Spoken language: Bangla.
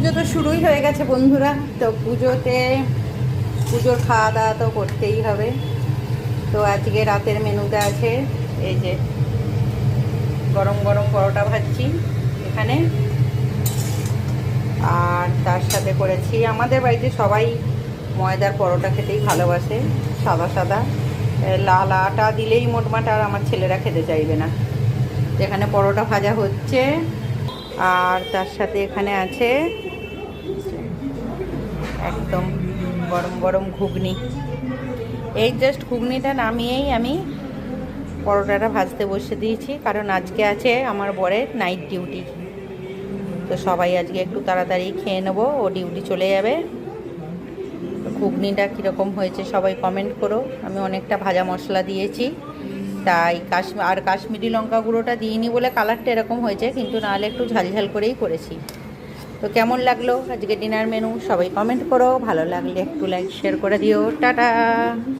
পুজো তো শুরুই হয়ে গেছে বন্ধুরা। তো পুজোর খাওয়া দাওয়া তো করতেই হবে। তো আজকে রাতের মেনুতে আছে এই যে গরম গরম পরোটা ভাজছি এখানে, আর তার সাথে করেছি, আমাদের বাড়িতে সবাই ময়দার পরোটা খেতেই ভালোবাসে, সাদা সাদা লাল আটা দিলেই মোটমাট আর আমার ছেলেরা খেতে চাইবে না। এখানে পরোটা ভাজা হচ্ছে, আর তার সাথে এখানে আছে একদম গরম গরম ঘুগনি। এই জাস্ট ঘুগনিটা নামিয়েই আমি পরোটাটা ভাজতে বসে দিয়েছি, কারণ আজকে আছে আমার বরের নাইট ডিউটি। তো সবাই আজকে একটু তাড়াতাড়ি খেয়ে নেবো, ও ডিউটি চলে যাবে। ঘুগনিটা কীরকম হয়েছে সবাই কমেন্ট করো। আমি অনেকটা ভাজা মশলা দিয়েছি, তাই কাশ্মীরি লঙ্কা গুঁড়োটা দিইনি বলে কালারটা এরকম হয়েছে, কিন্তু নাহলে একটু ঝালঝাল করেই করেছি। তো কেমন লাগলো আজকে ডিনার মেনু সবাই কমেন্ট করো, ভালো লাগলে একটু লাইক শেয়ার করে দিও। টাটা।